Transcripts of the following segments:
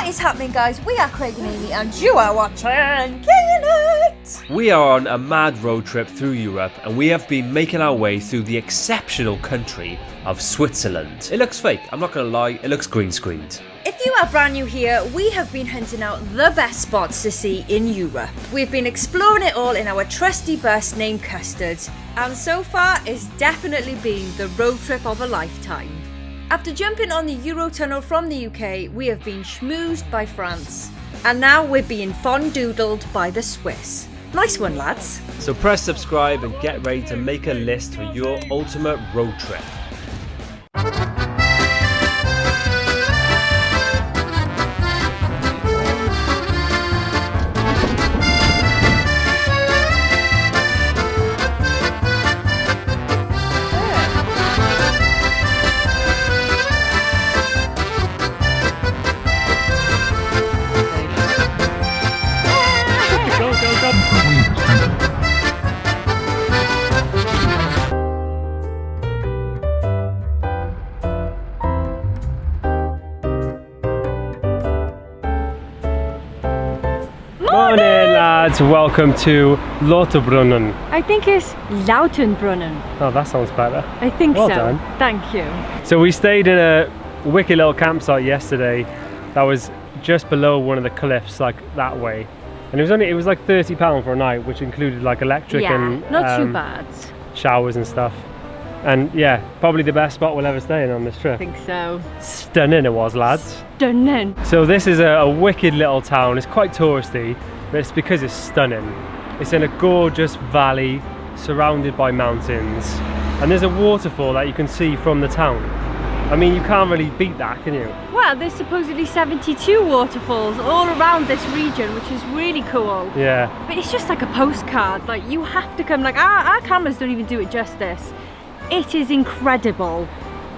is happening, guys? We are Craig and Aimee, and you are watching Killing It! We are on a mad road trip through Europe, and we have been making our way through the exceptional country of Switzerland. It looks fake, I'm not gonna lie, it looks green screened. If you are brand new here, we have been hunting out the best spots to see in Europe. We've been exploring it all in our trusty bus named Custard, and so far it's definitely been the road trip of a lifetime. After jumping on the Eurotunnel from the UK, we have been schmoozed by France. And now we're being fondue-doodled by the Swiss. Nice one, lads. So press subscribe and get ready to make a list for your ultimate road trip. Morning lads, welcome to Lauterbrunnen. I think it's Lautenbrunnen. Oh, that sounds better. I think well so. Done. Thank you. So we stayed in a wicked little campsite yesterday that was just below one of the cliffs, like that way. And it was like £30 for a night, which included like electric and not too bad. showers and stuff. And yeah, probably the best spot we'll ever stay in on this trip. I think so. Stunning it was, lads. Stunning. So this is a wicked little town. It's quite touristy, but it's because it's stunning. It's in a gorgeous valley surrounded by mountains, and there's a waterfall that you can see from the town. I mean, you can't really beat that, can you? Well, there's supposedly 72 waterfalls all around this region, which is really cool. Yeah. But it's just like a postcard. Like, you have to come. Like, our cameras don't even do it justice. It is incredible.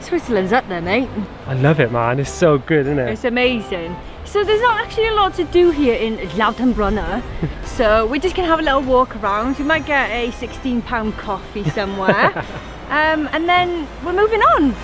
Switzerland's up there, mate. I love it, man. It's so good, isn't it? It's amazing. So there's not actually a lot to do here in Lautenbrunnen. So we're just gonna have a little walk around. We might get a £16 coffee somewhere. And then we're moving on.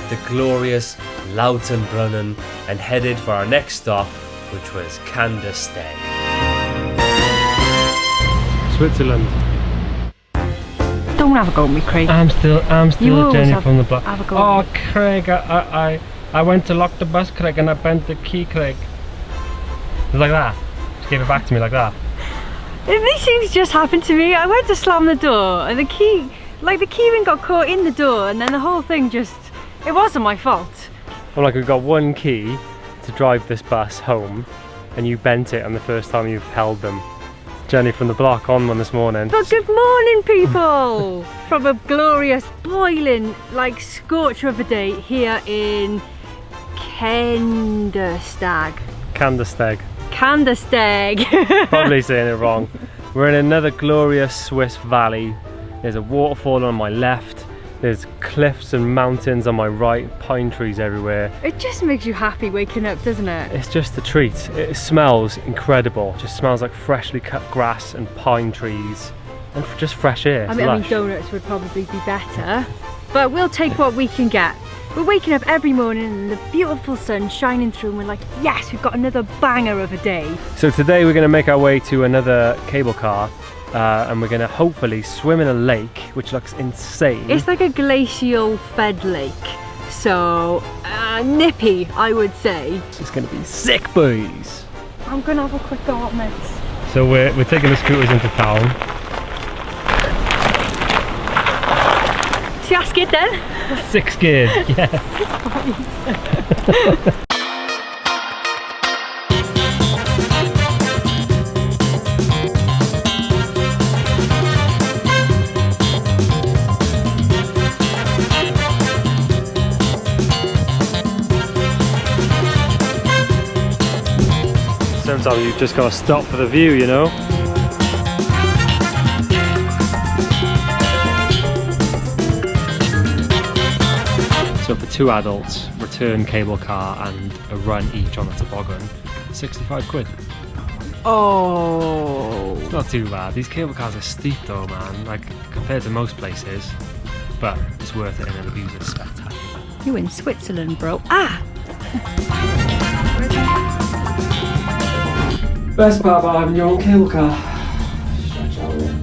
The glorious Lautenbrunnen and headed for our next stop, which was Kandersteg. Switzerland. Don't have a go at me, Craig. I'm still Jenny from the block. Have a go Oh, at me. Craig, I went to lock the bus, Craig, and I bent the key, Craig. It's like that. Just give it back to me like that. These things just happened to me. I went to slam the door and the key ring got caught in the door, and then the whole thing just, it wasn't my fault. I'm like, we've got one key to drive this bus home, and you bent it on the first time you've held them. Jenny from the block on one this morning. But good morning, people! From a glorious, boiling, like scorcher of a day here in Kandersteg. Kandersteg. Kandersteg. Probably saying it wrong. We're in another glorious Swiss valley. There's a waterfall on my left. There's cliffs and mountains on my right, pine trees everywhere. It just makes you happy waking up, doesn't it? It's just a treat. It smells incredible. It just smells like freshly cut grass and pine trees and just fresh air. I mean, donuts would probably be better, but we'll take what we can get. We're waking up every morning and the beautiful sun shining through, and we're like, yes, we've got another banger of a day. So today we're going to make our way to another cable car. And we're going to hopefully swim in a lake, which looks insane. It's like a glacial fed lake, so nippy, I would say. It's going to be sick, boys. I'm going to have a quick go at this. So we're taking the scooters into town. See that skid then? 6 gears, yeah. Sometimes you've just got to stop for the view, you know. So for 2 adults, return cable car and a run each on the toboggan, 65 quid. Oh. It's not too bad. These cable cars are steep though, man, like compared to most places, but it's worth it and the views are spectacular. You in Switzerland, bro. Ah! Best part about having your own cable car. Stretch out here.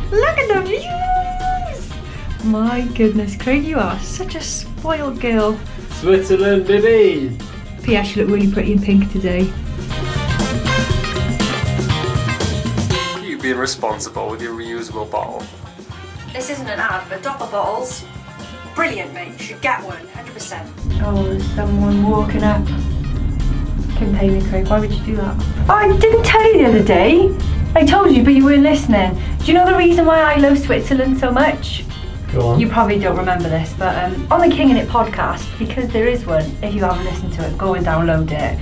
Look at the views! My goodness, Craig, you are such a spoiled girl. Switzerland, baby! P.S. you look really pretty in pink today. You being responsible with your reusable bottle. This isn't an ad, but Dopper bottles, brilliant, mate. You should get one, 100%. Oh, there's someone walking up. Couldn't pay me, Craig. Why would you do that? Oh, I didn't tell you the other day. I told you, but you weren't listening. Do you know the reason why I love Switzerland so much? Go on. You probably don't remember this, but on the King in It podcast, because there is one, if you haven't listened to it, go and download it.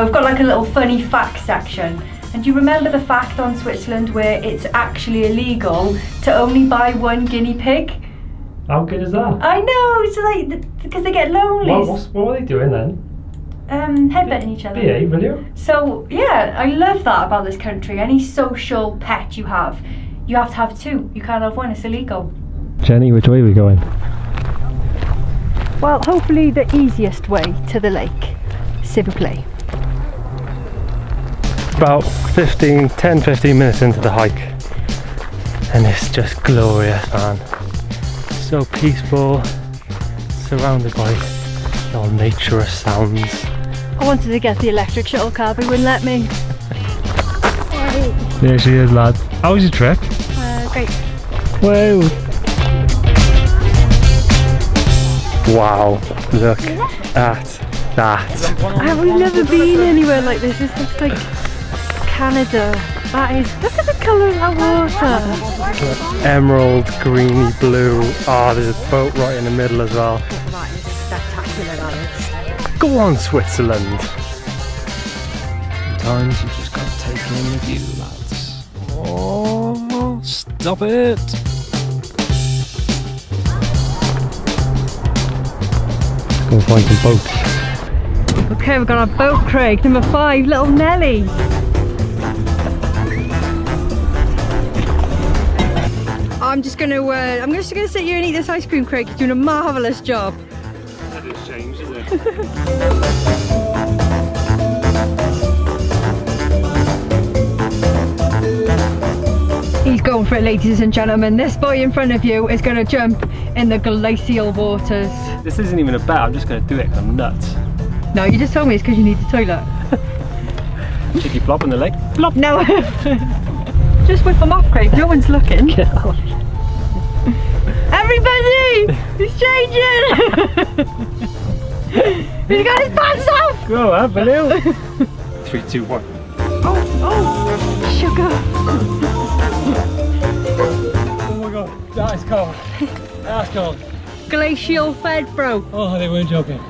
We've got like a little funny fact section. And do you remember the fact on Switzerland where it's actually illegal to only buy 1 guinea pig? How good is that? I know, it's like, because they get lonely. What are they doing then? Headbutting each other. BA, will you? So, yeah, I love that about this country. Any social pet you have to have 2. You can't have 1, it's illegal. Jenny, which way are we going? Well, hopefully the easiest way to the lake. S'il vous plaît. About 10-15 minutes into the hike and it's just glorious, man. So peaceful, surrounded by all naturous sounds. I wanted to get the electric shuttle car, but he wouldn't let me. There she is, lads. How was your trip? Great. Whoa! Wow, look at that. Have we never been anywhere like this? This looks like Canada. That is, look at the colour of that water. Emerald, greeny blue. Ah, there's a boat right in the middle as well. That is spectacular, that is. Go on, Switzerland. Sometimes you just gotta take in the view, lads. Oh, stop it. Let's go find some boats. Okay, we've got our boat, Craig. Number 5, little Nelly. I'm just gonna sit here and eat this ice cream, Craig. You're doing a marvellous job. That has changed, isn't it? He's going for it, ladies and gentlemen. This boy in front of you is gonna jump in the glacial waters. This isn't even a bet, I'm just gonna do it because I'm nuts. No, you just told me it's because you need the toilet. Cheeky flop in the lake. Flop. No. Just whip them off, Craig. No one's looking. Everybody! He's changing! He's got his pants off! Go on, Baloo. 3, 2, 1. Oh, sugar. Oh my god, that is cold. That's cold. Glacial fed, bro. Oh, they weren't joking.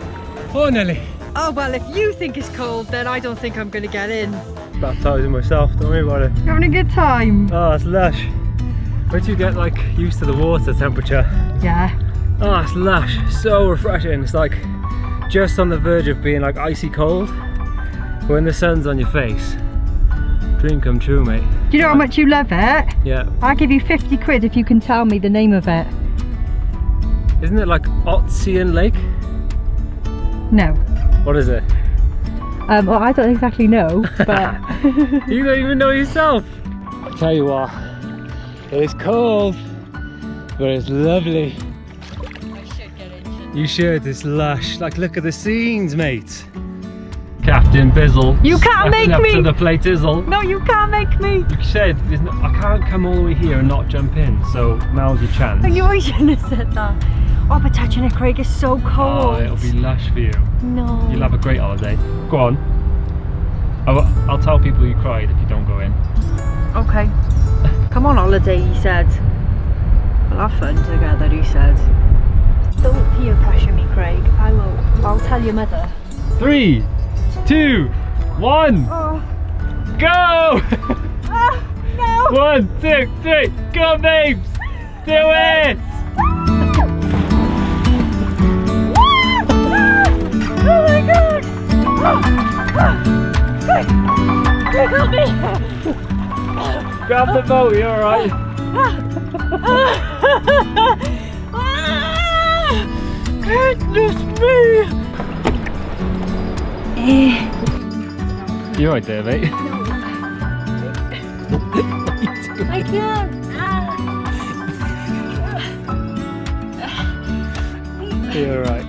Oh, Nelly. Oh, well, if you think it's cold, then I don't think I'm going to get in. Baptising myself, don't worry about it. You're having a good time? Oh, it's lush. Wait till you get like used to the water temperature. Yeah. Oh, it's lush, so refreshing. It's like just on the verge of being like icy cold. When the sun's on your face. Dream come true, mate. Do you know how much you love it? Yeah. I'll give you 50 quid if you can tell me the name of it. Isn't it like Oeschinensee Lake? No. What is it? Well, I don't exactly know, but... You don't even know yourself. I tell you what, it's cold, but it's lovely. I should get in. You should, it's lush. Like, look at the scenes, mate. Captain Bizzle. You can't make up me! to the plate Izzle. No, you can't make me! You said, I can't come all the way here and not jump in, so now's your chance. I knew I shouldn't have said that. Oh, but touching it, Craig, is so cold. Oh, it'll be lush for you. No. You'll have a great holiday. Go on. I'll tell people you cried if you don't go in. Okay. Come on holiday, he said. We'll have fun together, he said. Don't peer pressure me, Craig. I'll tell your mother. 3, 2, 1, Oh. go! No! 1, 2, 3, go babes! Do it! Craig, help me! Grab the boat, you alright? Goodness me! You alright there, mate? I can't. You're alright.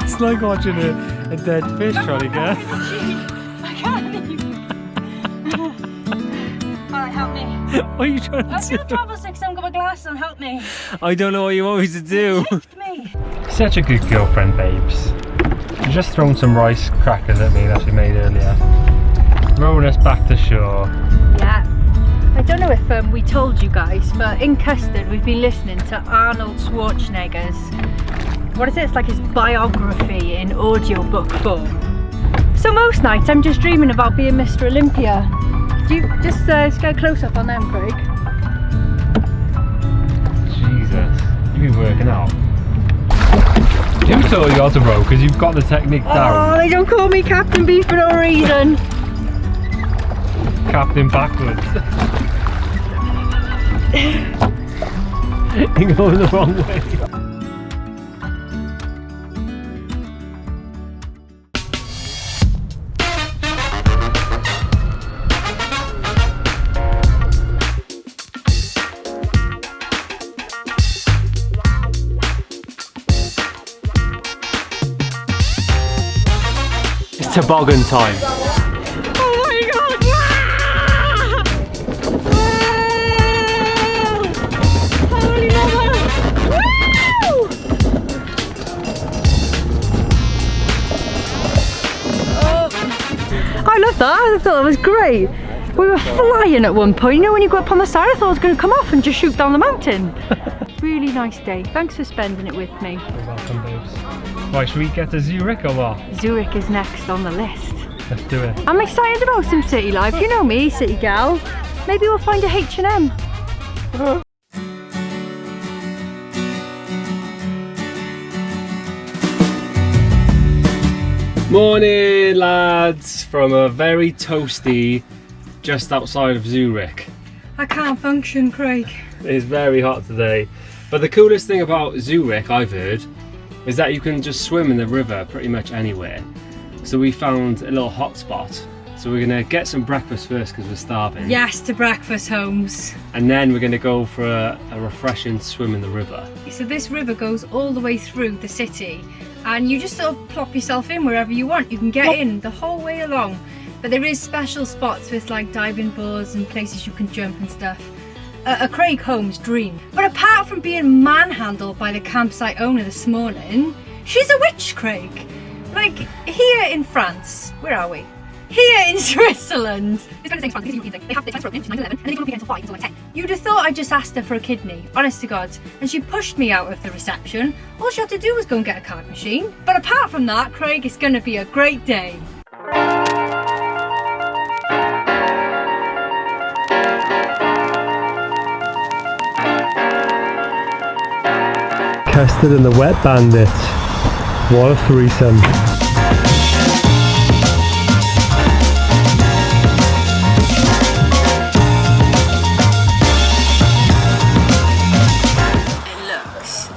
It's like watching a dead fish trying to get. I can't even. Alright, help me. What are you trying to I'm do? gonna travel 6, I haven't got my glasses on, help me. I don't know what you want me to do. Lift me. Such a good girlfriend, babes. She's just thrown some rice crackers at me that she made earlier. Rowing us back to shore. Yeah. I don't know if we told you guys, but in Custard we've been listening to Arnold Schwarzenegger's, what is it? It's like his biography in audiobook form. So most nights I'm just dreaming about being Mr. Olympia. Do you just get a close up on them, Craig? Jesus, you've been working out. You taught you how to row because you've got the technique down. Oh, they don't call me Captain B for no reason. Captain backwards. You're going the wrong way. It's toboggan time. Oh my god! Holy mother! Woo! I love that. I thought that was great. We were flying at one point. You know when you go up on the side, I thought I was going to come off and just shoot down the mountain. Really nice day. Thanks for spending it with me. You're welcome, babes. Right, should we get to Zurich or what? Zurich is next on the list. Let's do it. I'm excited about some city life. You know me, city gal. Maybe we'll find a H&M. Morning, lads, from a very toasty just outside of Zurich. I can't function, Craig. It's very hot today, but the coolest thing about Zurich, I've heard, is that you can just swim in the river pretty much anywhere. So we found a little hot spot. So we're gonna get some breakfast first because we're starving. Yes, to breakfast, Holmes. And then we're gonna go for a refreshing swim in the river. So this river goes all the way through the city and you just sort of plop yourself in wherever you want. You can get in the whole way along. But there is special spots with like diving boards and places you can jump and stuff. A Craig Holmes dream. But apart from being manhandled by the campsite owner this morning, she's a witch, Craig. Like here in France, where are we? Here in Switzerland. This kind of thing's fun because they have the time for opening, she's 9/11, and then they don't begin until 5 until like 10. You'd have thought I just asked her for a kidney, honest to God, and she pushed me out of the reception. All she had to do was go and get a card machine. But apart from that, Craig, it's going to be a great day. Custard and the Wet Bandit. What a threesome. It looks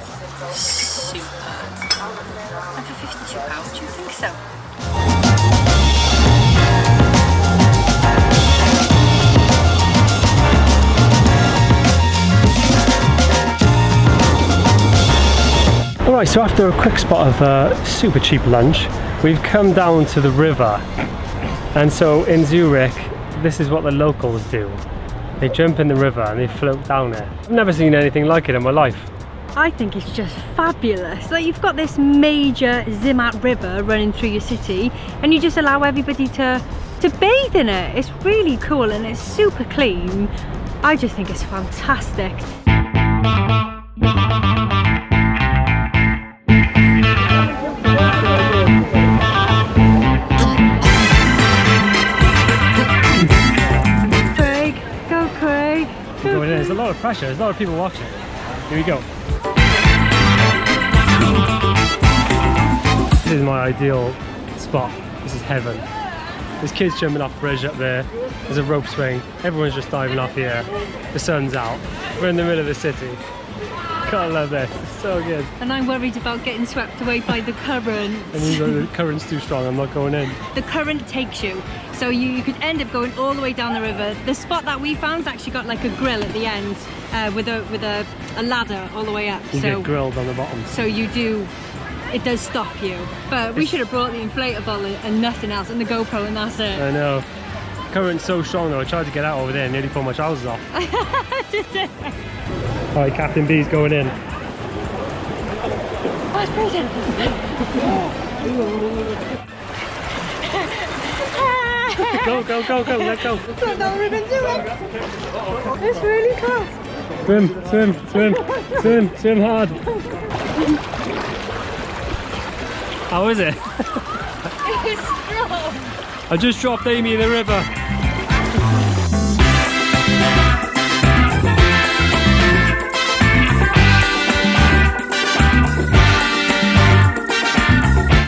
super. And for £52, do you think so? Alright, so after a quick spot of super cheap lunch, we've come down to the river. And so in Zurich, this is what the locals do. They jump in the river and they float down it. I've never seen anything like it in my life. I think it's just fabulous. Like you've got this major Zimmat river running through your city and you just allow everybody to bathe in it. It's really cool and it's super clean. I just think it's fantastic. Craig, go Craig. We're going in. There's a lot of pressure, there's a lot of people watching. Here we go. This is my ideal spot. This is heaven. There's kids jumping off the bridge up there. There's a rope swing. Everyone's just diving off here. The sun's out. We're in the middle of the city. Can't love this. It's so good. And I'm worried about getting swept away by the current. And the current's too strong. I'm not going in. The current takes you. So you could end up going all the way down the river. The spot that we found's actually got like a grill at the end with a ladder all the way up. You get grilled on the bottom. So you do, it does stop you. But we should have brought the inflatable and nothing else and the GoPro and that's it. I know. Current's so strong though. I tried to get out over there and nearly pulled my trousers off. Alright, Captain B's going in. Vice President! Go, go, go, go, let go. Look, that ribbon to it. It's really cool. Swim, swim, swim, swim, swim hard. How is it? It's strong. I just dropped Aimee in the river.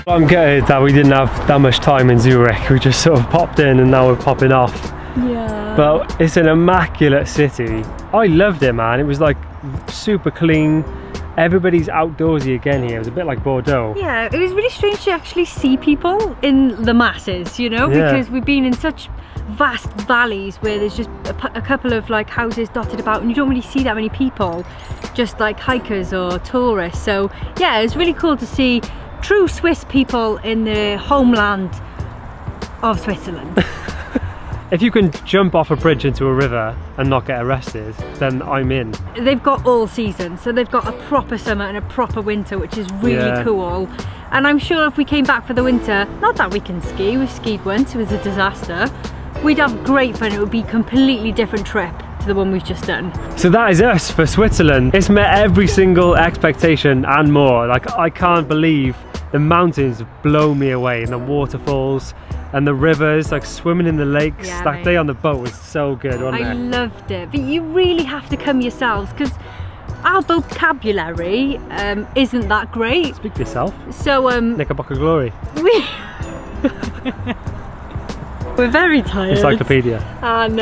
I'm gutted that we didn't have that much time in Zurich. We just sort of popped in and now we're popping off. Yeah. But it's an immaculate city. I loved it, man. It was like super clean. Everybody's outdoorsy again here. It was a bit like Bordeaux. Yeah, it was really strange to actually see people in the masses, you know, because we've been in such vast valleys where there's just a couple of like houses dotted about and you don't really see that many people, just like hikers or tourists. So yeah, it was really cool to see true Swiss people in the homeland of Switzerland. If you can jump off a bridge into a river and not get arrested, then I'm in. They've got all seasons, so they've got a proper summer and a proper winter, which is really cool. And I'm sure if we came back for the winter, not that we can ski, we've skied once, it was a disaster, we'd have great fun. It would be a completely different trip to the one we've just done. So that is us for Switzerland. It's met every single expectation and more. Like, I can't believe the mountains blow me away, and the waterfalls and the rivers, like swimming in the lakes. Yeah, that day on the boat was so good, wasn't it? I loved it, but you really have to come yourselves because our vocabulary isn't that great. Speak for yourself. So Knickerbocker Glory. We're very tired. Encyclopedia. And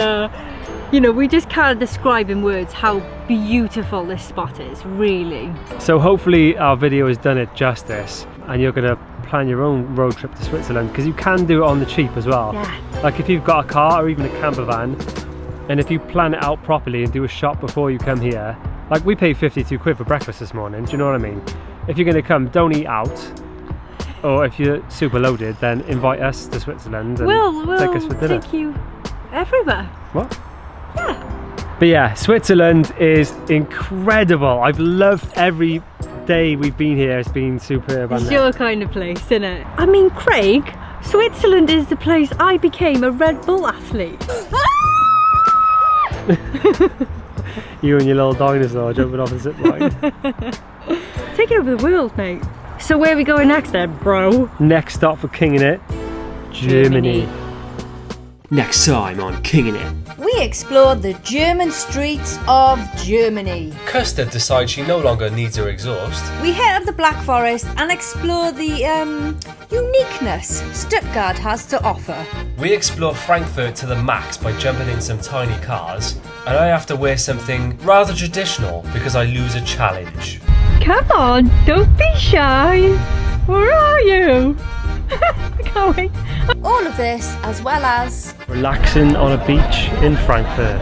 you know, we just can't describe in words how beautiful this spot is, really. So hopefully our video has done it justice and you're gonna plan your own road trip to Switzerland, because you can do it on the cheap as well. Yeah. Like if you've got a car or even a camper van, and if you plan it out properly and do a shop before you come here, like we paid 52 quid for breakfast this morning, do you know what I mean? If you're gonna come, don't eat out, or if you're super loaded, then invite us to Switzerland and we'll take us for dinner. take you everywhere. What? Yeah. But yeah, Switzerland is incredible. I've loved every day we've been here. It's been superb. It's your kind of place, isn't it? I mean, Craig, Switzerland is the place I became a Red Bull athlete. You and your little dinosaur jumping off the zip line. Taking over the world, mate. So where are we going next then, bro? Next stop for Kinging It, Germany. Next time on Kinging It. We explore the German streets of Germany. Custard decides she no longer needs her exhaust. We hit up the Black Forest and explore the uniqueness Stuttgart has to offer. We explore Frankfurt to the max by jumping in some tiny cars. And I have to wear something rather traditional because I lose a challenge. Come on, don't be shy. Where are you? I can't wait. All of this as well as Relaxing on a beach in Frankfurt.